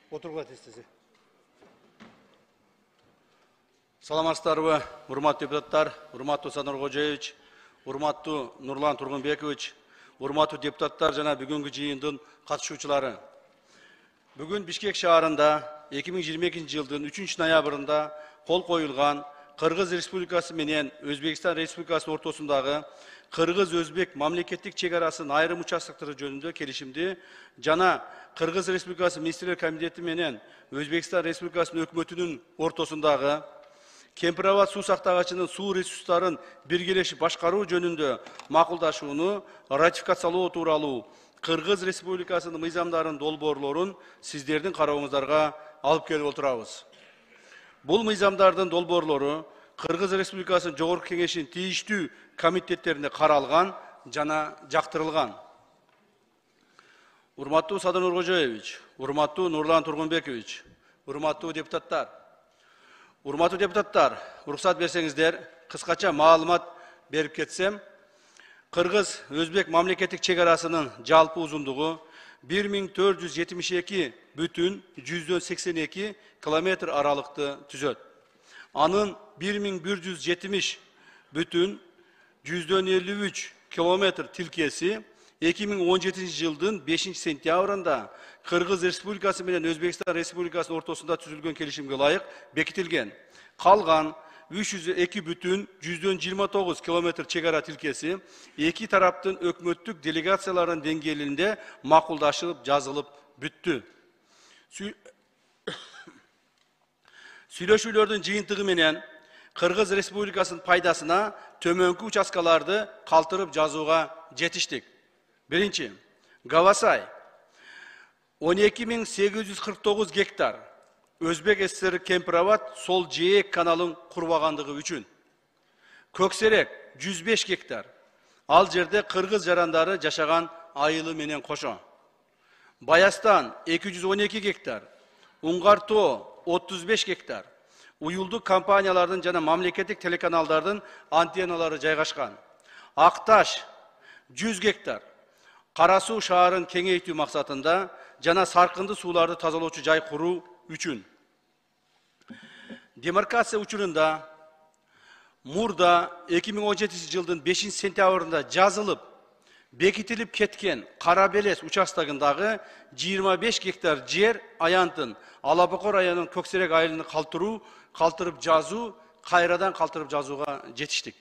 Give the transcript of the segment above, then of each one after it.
Отыруға тестесі. Саламатсыздарбы, урматтуу депутаттар, урматтуу Садыр Кожоевич, урматтуу Нурлан Тургунбекович, урматтуу депутаттар жана бүгүнкү жыйындын катышуучулары. Бүгүн Бишкек шаарында 2022 жылдын 3 ноябрында кол коюлган Кыргыз Республикасы менен Өзбекстан Республикасынын ортосундагы Кыргыз-Өзбек мамлекеттик чек арасын айрым участоктору жөнүндө келишимди жана Кыргыз Республикасы Министрлер комитети менен Өзбекстан Республикасынын өкмөтүнүн ортосундагы Кемпирабад суу сактагычынын суу ресурстарын биргелешип башкаруу жөнүндө макулдашууну ратификациялоо тууралуу Кыргыз Республикасынын мыйзамдарынын долбоорлорун сиздердин карооңуздарга алып келип отурабыз. Бул мыйзамдардын долбоорлору Кыргыз Республикасынын Жогорку Кеңешинин тийиштүү комитеттеринде каралган жана жактырылган. Урматтуу Садыр Кожоевич, урматтуу Нурлан Тургунбекович, урматтуу депутаттар. Урматтуу депутаттар, уруксат берсеңиздер, кыскача маалымат берип кетсем, Кыргыз-Өзбек мамлекеттик чек арасынын жалпы узундугу 1472,82 километр аралыкты түзөт. Анын 1170,53 километр тилкеси 2017 жылдын 5 сентябрында Кыргыз Республикасы менен Өзбекстан Республикасынын ортосунда түзүлгөн келишимге ылайык бекитилген. Калган 302,29 километр чек ара тилкеси эки тараптын өкмөттүк делегацияларынын деңгээлинде макулдашылып жазылып бүттү. Сүйлөшүүлөрдүн жыйынтыгы менен Кыргыз Республикасынын пайдасына төмөнкү участкаларды калтырып жазууга жетиштик. Биринчи, Гавасай 12.849 гектар Өзбек ССР Кемпирабад сол жээк каналын курбагандыгы үчүн. Көксерек 105 гектар. Ал жерде кыргыз жарандары жашаган айылы менен кошо. Баястан 212 гектар. Уңгартоо 35 гектар. Уюлдук компаниялардын жана мамлекеттик телеканалдардын антенналары жайгашкан. Акташ 100 гектар. Карасуу шаарын кеңейтүү максатында жана саркынды сууларды тазалоочу жай куруу үчүн. Демаркация учурунда мурда 2017 жылдын 5 сентябрында жазылып, бекитилип кеткен Карабелес участогундагы 25 гектар жер аянтын Алабокор районунун Көксерек айылын калтырып жазуу, кайрадан калтырып жазууга жетиштик.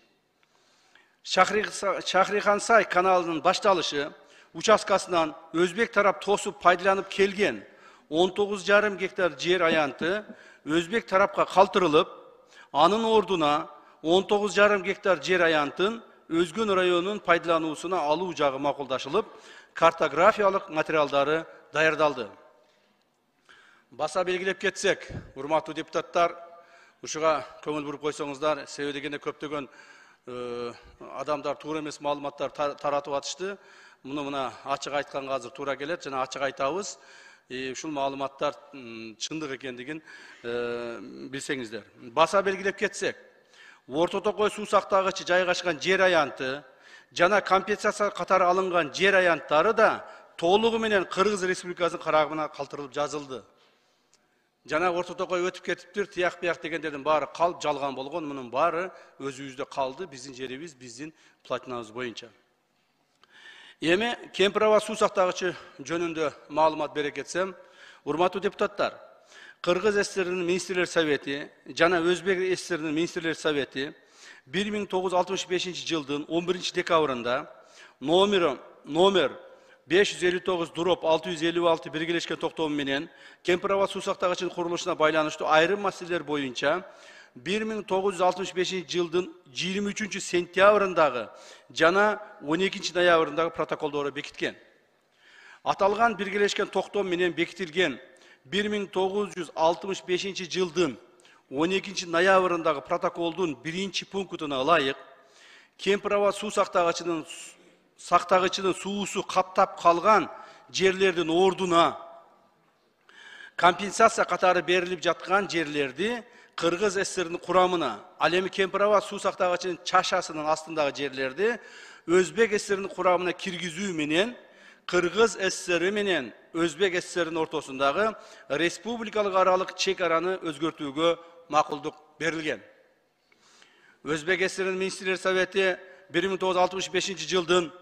Шахрихансай каналынын башталышы участкасынан Өзбек тарап тосуп пайдаланып келген 19,5 гектар жер аянты Өзбек тарапка калтырылып, анын ордуна 19,5 гектар жер аянтын Өзгөн районунун пайдалануусуна алуу жагы макулдашылып, картографиялык материалдары даярдалды. Баса белгилеп кетсек, урматтуу депутаттар, ушуга көңүл буруп койсоңуздар, себеби дегенде көптөгөн адамдар туура эмес маалыматтар таратып атышты. Муну мына ачык айтканга азыр туура келет жана ачык айтабыз. Ушул маалыматтар чындык экендигин билсеңиздер. Баса белгилеп кетсек, Орто Токой суу сактагычы жайгашкан жер аянты жана компенсация катары алынган жер аянттары да толугу менен Кыргыз Республикасынын карагына калтырылып жазылды. Жана Орто Токой өтүп кетиптир, тияк бияк дегендердин баары калып жалган болгон, мунун баары өзүбүздө калды, биздин жерибиз, биздин платинабыз боюнча. Эми Кемпирабад суу сактагычы жөнүндө маалымат бере кетсем, урматтуу депутаттар, Кыргыз ССРнин Министрлер Совети жана Өзбек ССРнин Министрлер Совети 1965 жылдын 11 декабрында номер 559/656 биргелешкен токтому менен Кемпирабад суу сактагычынын курулушуна байланыштуу айрым маселелер боюнча 1965 жылдын 23 сентябрындагы жана 12 ноябрындагы протоколдору бекиткен. Аталган биргелешкен токтом менен бекитилген 1965 жылдын 12 ноябрындагы протоколдун 1 пунктуна ылайык Кемпирабад суу сактагычынын суусу каптап калган жерлердин ордуна компенсация катары берилип жаткан жерлерди Кыргыз ССРнин курамына, ал эми Кемпирабад суу сактагычынын чашасынын астындагы жерлерди Өзбек ССРнин курамына киргизүү менен Kırgız SSR menen Özbek SSR'nin ortasındağı respublikalık aralık çekarаны özgörtүүgө makılduk berilgen. Özbek SSR'nin Ministrler Совeti 1965 yıldın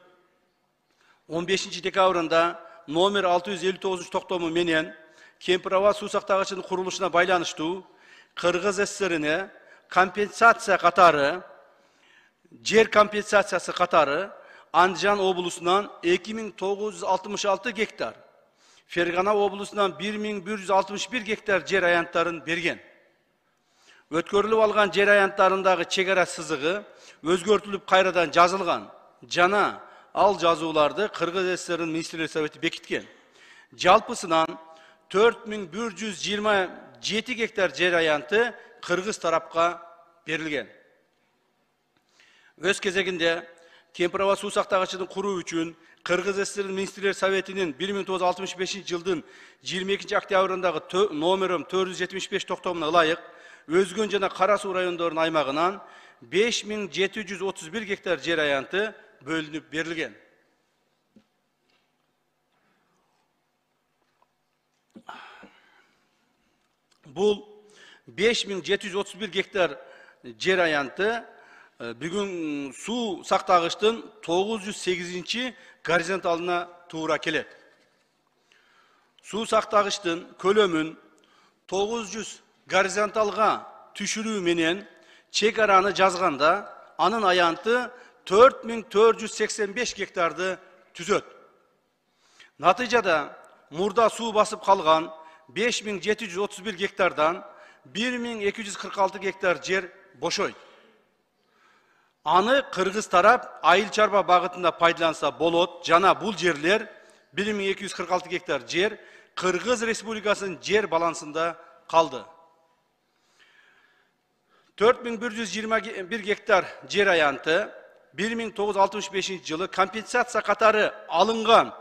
15 dekabrında номер 659 токтому менен Кемпирова суу сактагычынын курулушуна байланыштуу Кыргыз ССРине компенсация катары, жер компенсациясы катары Andijan облусунан 2966 гектар, Фергана облусунан 1161 гектар жер аянттарын берген. Өткөрүлүп алган жер аянттарындагы чегара сызыгы өзгөртүлүп кайрадан жазылган. Жана ал жазууларды Кыргыз ССР'нин Министрлер Совети бекиткен. Жалпысынан 4127 гектар жер аянты Кыргыз тарапка берилген. Өз кезегинде Кемпирова суу сактагычын куруу үчүн Кыргыз ССР'нин Министрлер Советинин 1965 жылдын 22 октябрындагы номером 475 токтомуна ылайык Өзгөн жана Кара суу райондорунун аймагынан 5731 гектар жер аянты бөлүнүп берилген. Бул 5731 гектар жер аянты бүгүн суу сактагычтын 908 горизонталына туура келет. Суу сактагычтын көлөмүн 900 горизонталга түшүрүү менен чегараны жазганда анын аянты 4485 гектарды түзөт. Натыйжада мурда суу басып калган 5731 гектардан 1246 гектар жер бошойт. Аны Кыргыз тарап айыл чарба багытында пайдаланса болот, жана бул жерлер 1246 гектар жер Кыргыз Республикасынын жер балансында калды. 4121 гектар жер аянты 1965 жылы компенсация катары алынган.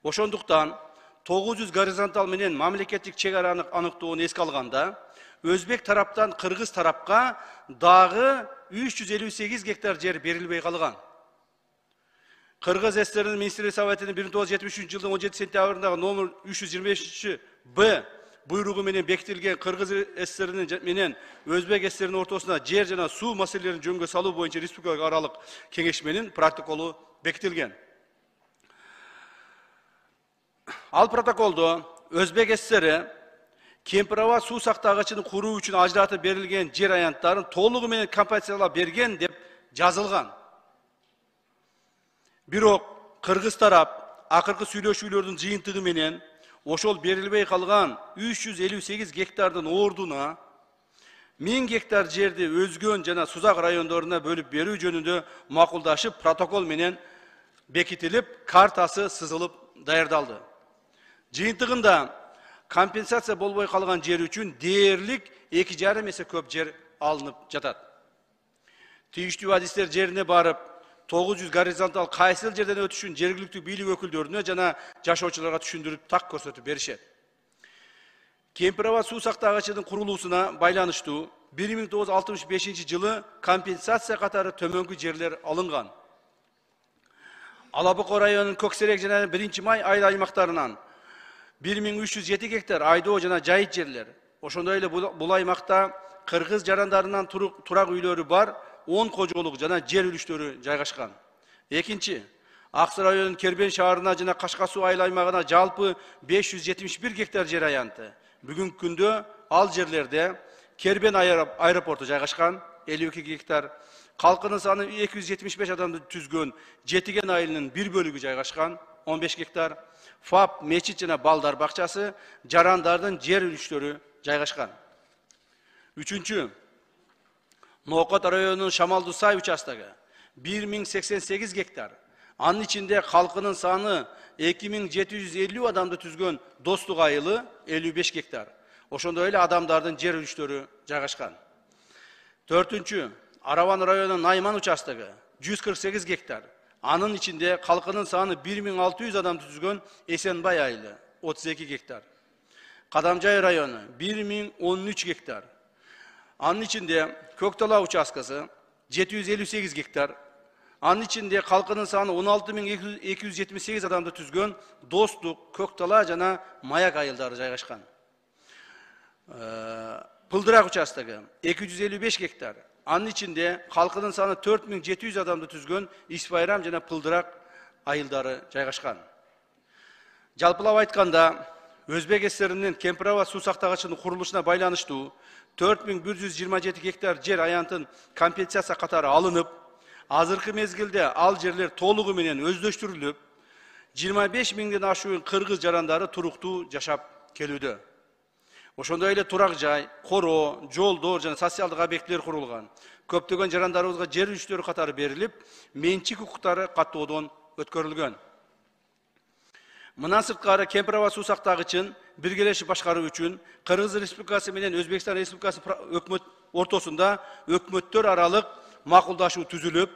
Ошондуктан 900 горизонтал менен мамлекеттик чегараны аныктоону эске алганда, Өзбек тараптан Кыргыз тарапка дагы 358 гектар жер берилбей калган. Кыргыз ССР'нин Министрлер Советинин 1973 жылдын 17 сентябрындагы номер 325-Б буйругу менен бекитилген Кыргыз ССР'нин менен Өзбек ССР'нин ортосуна жер жана суу маселелерин жөнгө салуу боюнча республикалык аралык кеңешменин протоколу бекитилген. Ал протоколдо Өзбек ССР Кемпирова суу сактагычын куруу үчүн ажыратып берилген жер аянттарын толугу менен компенсациялап берген деп жазылган. Бирок Кыргыз тарап акыркы сүйлөшүүлөрдүн жыйынтыгы менен ошол берилбей калган 358 гектардын ордуна 1000 гектар жерди Өзгөн жана Сузак райондоруна бөлүп берүү жөнүндө макулдашып протокол менен бекитилип, картасы сызылып даярдалды. Жыйынтыгында компенсация болбой калган жер үчүн дээрлик 2,5 эсе көп жер алынып жатат. Тийиштүү адистер жерине барып, 900 горизонтал кайсыл жерден өтүшүн жергиликтүү бийлик өкүлдөрүнө жана жашоочуларга түшүндүрүп так көрсөтүп беришет. Кемпирова суу сактагычынын курулуусуна байланыштуу 1965 жылы компенсация катары төмөнкү жерлер алынган. Алабука районунун Көксерек жана 1-Май айыл аймактарынан 1307 гектар айдоо жана жайыт жерлер. Ошондой эле бул аймакта кыргыз жарандарынан турак үйлөрү бар 10 кожолук жана жер үлүштөрү жайгашкан. Экинчи, Аксы районунун Кербен шаарына жана Кашкасуу айыл аймагына жалпы 571 гектар жер аянты. Бүгүнкү күндө ал жерлерде Кербен аэропорту жайгашкан 52 гектар, калкынын саны 275 адамды түзгөн Жетиген айылынын бир бөлүгү жайгашкан 15 гектар, ФАП, мечит жана балдар бакчасы, жарандардын жер үлүштөрү жайгашкан. Үчүнчү, Ноокот районунун Шамалдуу Сай участогу 1088 гектар. Анын ичинде калкынын саны 2750 адамды түзгөн Достук айылы 55 гектар. Ошондой эле адамдардын жер үлүштөрү жайгашкан. Төртүнчү, Араван районунун Найман участогу 148 гектар. Анын ичинде калкынын саны 1600 адамды түзгөн Эсенбай айылы 32 гектар. Кадамжай району 1013 гектар. Анын ичинде Көктала участкасы 758 гектар. Anın içinde halkının sаны 16.278 adamды түзгөн Достук, Көктала жана Маяк айылдары жайгашкан. Пылдырак участогы 255 гектар. Анын içinde halkının sаны 4700 adamды түзгөн Исбайрам жана Пылдырак айылдары жайгашкан. Жалпылап айтканда, Өзбек ССРинин Кемпирова суу сактагычынын курулушуна байланыштуу 4127 гектар жер аянтын компенсация катары алынып, азыркы мезгилде ал жерлер толугу менен өздөштүрүлүп, 25 миңден ашуун кыргыз жарандары туруктуу жашап келүүдө. Ошондой эле турак жай, короо, жолдор жана социалдык объектилер курулган. Көптөгөн жарандарыбызга жер үчтөрү катары берилип, менчик укуктары каттоодон өткөрүлгөн. Мындан сырткары Кемпирова суу сактагычын биргелешип башкаруу үчүн Кыргыз Республикасы менен Өзбекстан Республикасы өкмөт ортосунда өкмөттөр аралык макулдашуу түзүлүп,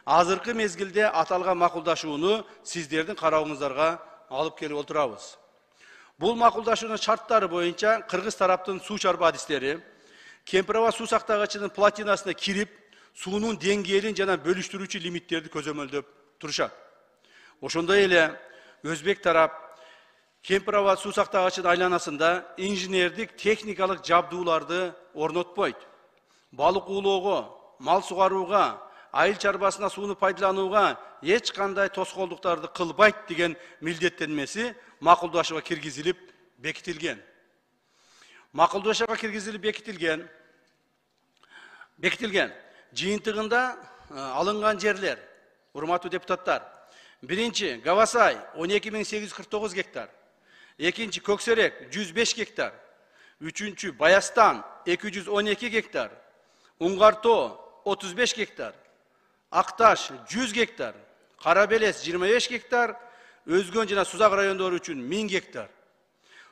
азыркы мезгилде аталган макулдашууну сиздердин карооңуздарга алып келип отурабыз. Бул макулдашуунун шарттары боюнча кыргыз тараптын суу чарбы адистери Кемпирова суу сактагычынын плотинасына кирип, суунун деңгээлин жана бөлүштүрүүчү лимиттерди көзөмөлдөп турушат. Ошондой эле Өзбек тарап Кемпирова суу сактагычынын айланасында инженердик техникалык жабдууларды орнотпойт. Балык уулоого, мал сугарууга, айыл чарбасына сууну пайдаланууга эч кандай тоскоолдуктарды кылбайт деген милдеттенмеси макулдашууга киргизилип бекитилген. Макулдашууга киргизилип бекитилген. Жыйынтыгында алынган жерлер, урматтуу депутаттар, биринчи Гавасай 12849 гектар, экинчи Көксерек 105 гектар, үчүнчү Баястан 212 гектар, Уңгарто 35 гектар, Акташ 100 гектар, Карабелес 25 гектар, Өзгөн жана Сузак райондору үчүн 1000 гектар.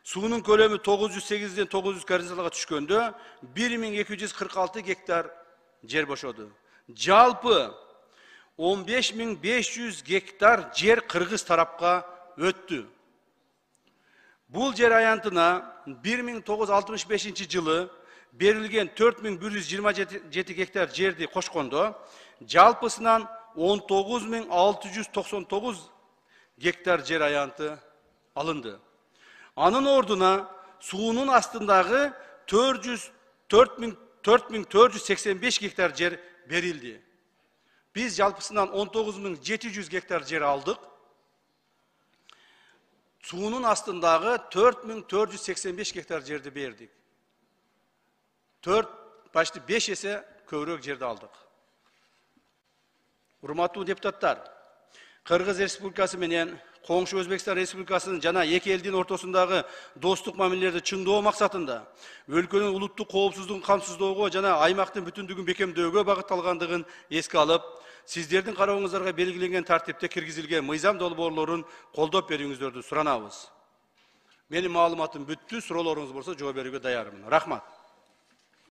Суунун көлөмү 908-ден 900 кварталга түшкөндө 1246 гектар жер бошоду. Жалпы 15500 гектар жер кыргыз тарапка өттү. Бул жер аянтына 1965 жылы берилген 4127 гектар жерди кошкондо, жалпысынан 19699 гектар жер аянты алынды. Анын ордуна суунун астындагы 4485 гектар жер берилди. Biz жалпысынан 19700 гектар жер алдык. Суунун астындагы 4485 гектар жерди бердик. 5 эсе көбүрөөк жерди алдык. Урматтуу депутаттар, Кыргыз Республикасы менен Коңшу Өзбекстан Республикасынын жана эки элдин ортосундагы достук мамилелерди чыңдоо максатында өлкөнүн улуттук коопсуздугун камсыздоого жана аймактын бүтүндүгүн бекемдөөгө багытталгандыгын эске алып, сиздердин карооңуздарга белгиленген тартипте киргизилген мыйзам долбоорлорун колдоп берүүңүздөрдү суранабыз. Менин маалыматым бүттү, суроолоруңуз болсо жооп берүүгө даярмын. Рахмат.